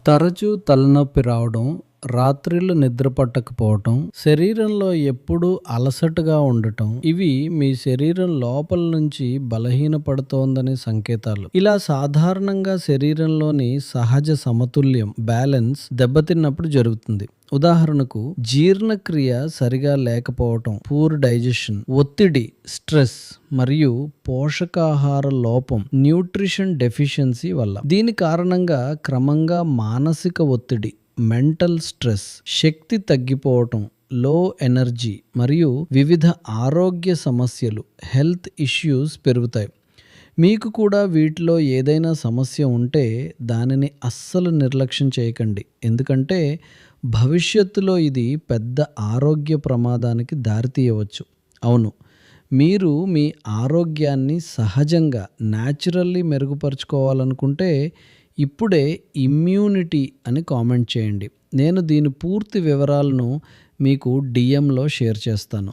తరచూ తలనొప్పి రావడం, రాత్రిళ్ళు నిద్ర పట్టకపోవటం, శరీరంలో ఎప్పుడూ అలసటగా ఉండటం ఇవి మీ శరీరం లోపల నుంచి బలహీనపడుతోందనే సంకేతాలు. ఇలా సాధారణంగా శరీరంలోని సహజ సమతుల్యం బ్యాలెన్స్ దెబ్బతిన్నప్పుడు జరుగుతుంది. ఉదాహరణకు జీర్ణక్రియ సరిగా లేకపోవటం, పూర్ డైజెషన్, ఒత్తిడి, స్ట్రెస్ మరియు పోషకాహార లోపం, న్యూట్రిషన్ డెఫిషియన్సీ వల్ల. దీని కారణంగా క్రమంగా మానసిక ఒత్తిడి, మెంటల్ స్ట్రెస్, శక్తి తగ్గిపోవటం, లో ఎనర్జీ మరియు వివిధ ఆరోగ్య సమస్యలు, హెల్త్ ఇష్యూస్ పెరుగుతాయి. మీకు కూడా వీటిలో ఏదైనా సమస్య ఉంటే దానిని అస్సలు నిర్లక్ష్యం చేయకండి. ఎందుకంటే భవిష్యత్తులో ఇది పెద్ద ఆరోగ్య ప్రమాదానికి దారితీయవచ్చు. అవును, మీరు మీ ఆరోగ్యాన్ని సహజంగా న్యాచురల్లీ మెరుగుపరుచుకోవాలనుకుంటే ఇప్పుడే ఇమ్యూనిటీ అని కామెంట్ చేయండి. నేను దీని పూర్తి వివరాలను మీకు డిఎంలో షేర్ చేస్తాను.